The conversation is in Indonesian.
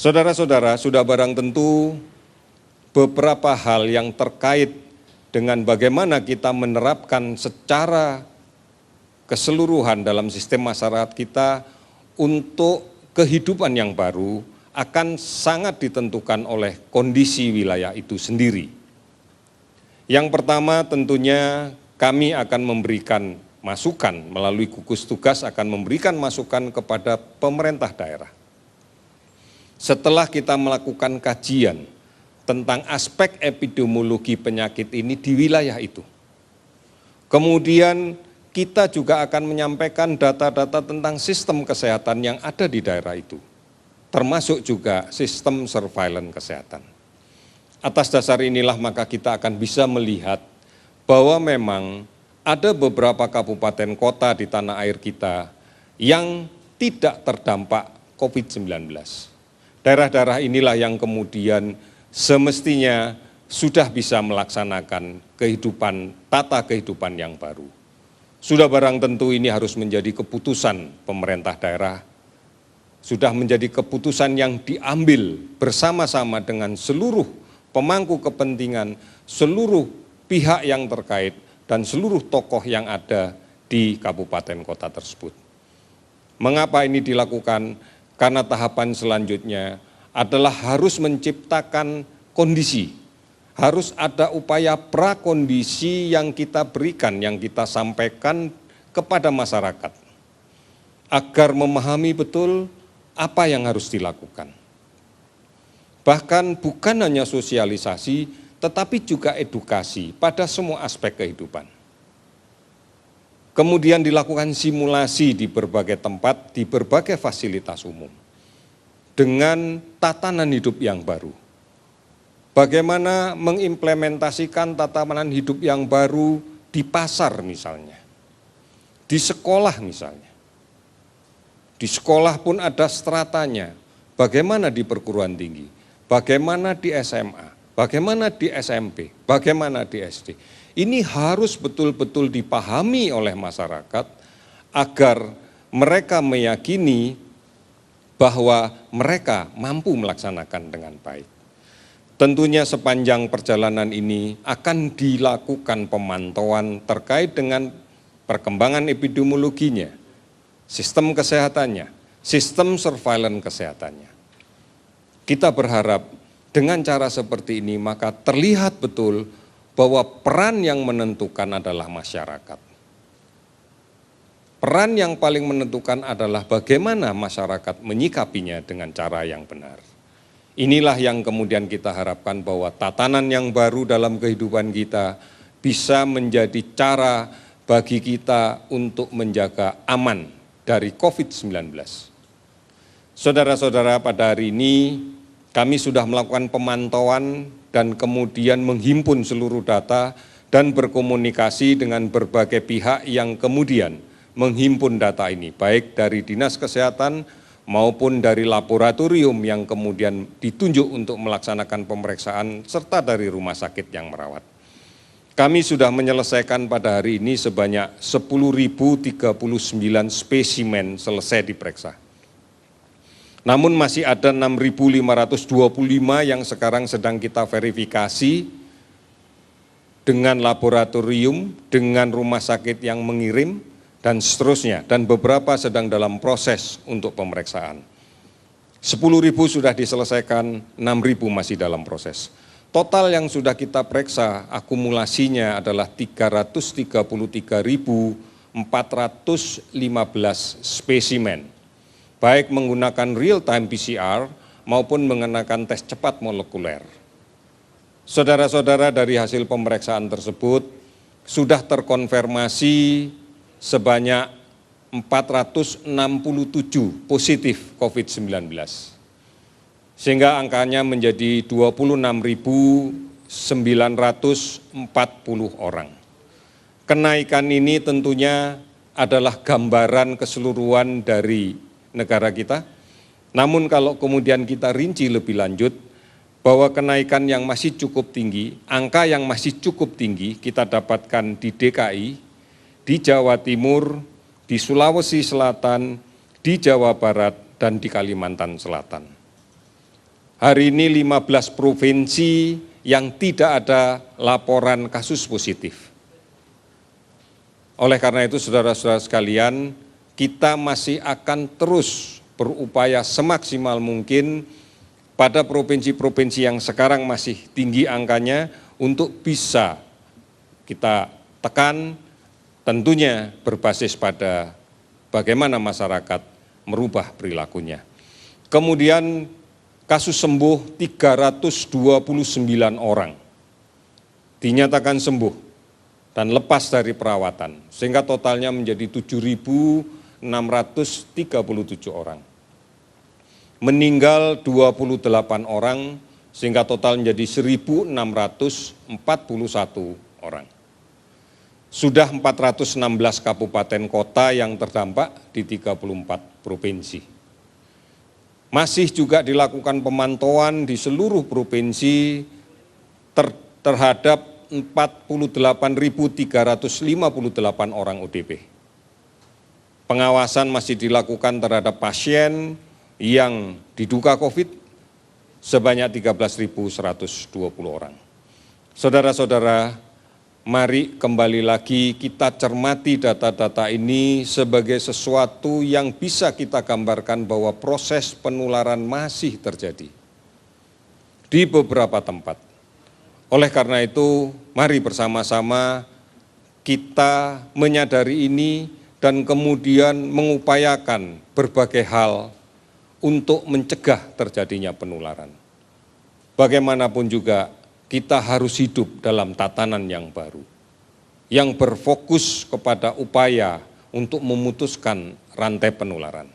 Saudara-saudara, sudah barang tentu beberapa hal yang terkait dengan bagaimana kita menerapkan secara keseluruhan dalam sistem masyarakat kita untuk kehidupan yang baru akan sangat ditentukan oleh kondisi wilayah itu sendiri. Yang pertama tentunya kami akan memberikan masukan melalui gugus tugas akan memberikan masukan kepada pemerintah daerah. Setelah kita melakukan kajian tentang aspek epidemiologi penyakit ini di wilayah itu, kemudian kita juga akan menyampaikan data-data tentang sistem kesehatan yang ada di daerah itu, termasuk juga sistem surveillance kesehatan. Atas dasar inilah maka kita akan bisa melihat bahwa memang ada beberapa kabupaten kota di tanah air kita yang tidak terdampak COVID-19. Daerah-daerah inilah yang kemudian semestinya sudah bisa melaksanakan tata kehidupan yang baru. Sudah barang tentu ini harus menjadi keputusan pemerintah daerah, sudah menjadi keputusan yang diambil bersama-sama dengan seluruh pemangku kepentingan, seluruh pihak yang terkait, dan seluruh tokoh yang ada di kabupaten kota tersebut. Mengapa ini dilakukan? Karena tahapan selanjutnya adalah harus menciptakan kondisi, harus ada upaya prakondisi yang kita berikan, yang kita sampaikan kepada masyarakat, agar memahami betul apa yang harus dilakukan. Bahkan bukan hanya sosialisasi, tetapi juga edukasi pada semua aspek kehidupan. Kemudian dilakukan simulasi di berbagai tempat, di berbagai fasilitas umum, dengan tatanan hidup yang baru. Bagaimana mengimplementasikan tatanan hidup yang baru di pasar misalnya, di sekolah misalnya. Di sekolah pun ada stratanya, bagaimana di perguruan tinggi, bagaimana di SMA, bagaimana di SMP, bagaimana di SD. Ini harus betul-betul dipahami oleh masyarakat agar mereka meyakini bahwa mereka mampu melaksanakan dengan baik. Tentunya sepanjang perjalanan ini akan dilakukan pemantauan terkait dengan perkembangan epidemiologinya, sistem kesehatannya, sistem surveillance kesehatannya. Kita berharap dengan cara seperti ini maka terlihat betul bahwa peran yang menentukan adalah masyarakat. Peran yang paling menentukan adalah bagaimana masyarakat menyikapinya dengan cara yang benar. Inilah yang kemudian kita harapkan bahwa tatanan yang baru dalam kehidupan kita bisa menjadi cara bagi kita untuk menjaga aman dari COVID-19. Saudara-saudara, pada hari ini kami sudah melakukan pemantauan dan kemudian menghimpun seluruh data dan berkomunikasi dengan berbagai pihak yang kemudian menghimpun data ini, baik dari Dinas Kesehatan maupun dari laboratorium yang kemudian ditunjuk untuk melaksanakan pemeriksaan, serta dari rumah sakit yang merawat. Kami sudah menyelesaikan pada hari ini sebanyak 10.039 spesimen selesai diperiksa. Namun masih ada 6.525 yang sekarang sedang kita verifikasi dengan laboratorium, dengan rumah sakit yang mengirim, dan seterusnya. Dan beberapa sedang dalam proses untuk pemeriksaan. 10.000 sudah diselesaikan, 6.000 masih dalam proses. Total yang sudah kita periksa akumulasinya adalah 333.415 spesimen. Baik menggunakan real-time PCR maupun menggunakan tes cepat molekuler. Saudara-saudara, dari hasil pemeriksaan tersebut sudah terkonfirmasi sebanyak 467 positif COVID-19. Sehingga angkanya menjadi 26.940 orang. Kenaikan ini tentunya adalah gambaran keseluruhan dari negara kita. Namun kalau kemudian kita rinci lebih lanjut, bahwa kenaikan yang masih cukup tinggi, angka yang masih cukup tinggi kita dapatkan di DKI, di Jawa Timur, di Sulawesi Selatan, di Jawa Barat, dan di Kalimantan Selatan. Hari ini 15 provinsi yang tidak ada laporan kasus positif. Oleh karena itu, saudara-saudara sekalian, kita masih akan terus berupaya semaksimal mungkin pada provinsi-provinsi yang sekarang masih tinggi angkanya untuk bisa kita tekan, tentunya berbasis pada bagaimana masyarakat merubah perilakunya. Kemudian kasus sembuh 329 orang dinyatakan sembuh dan lepas dari perawatan, sehingga totalnya menjadi 7.637 orang. Meninggal 28 orang, sehingga total menjadi 1.641 orang. Sudah 416 kabupaten kota yang terdampak di 34 provinsi. Masih juga dilakukan pemantauan di seluruh provinsi terhadap 48.358 orang ODP. Pengawasan masih dilakukan terhadap pasien yang diduga COVID sebanyak 13.120 orang. Saudara-saudara, mari kembali lagi kita cermati data-data ini sebagai sesuatu yang bisa kita gambarkan bahwa proses penularan masih terjadi di beberapa tempat. Oleh karena itu, mari bersama-sama kita menyadari ini dan kemudian mengupayakan berbagai hal untuk mencegah terjadinya penularan. Bagaimanapun juga, kita harus hidup dalam tatanan yang baru, yang berfokus kepada upaya untuk memutuskan rantai penularan.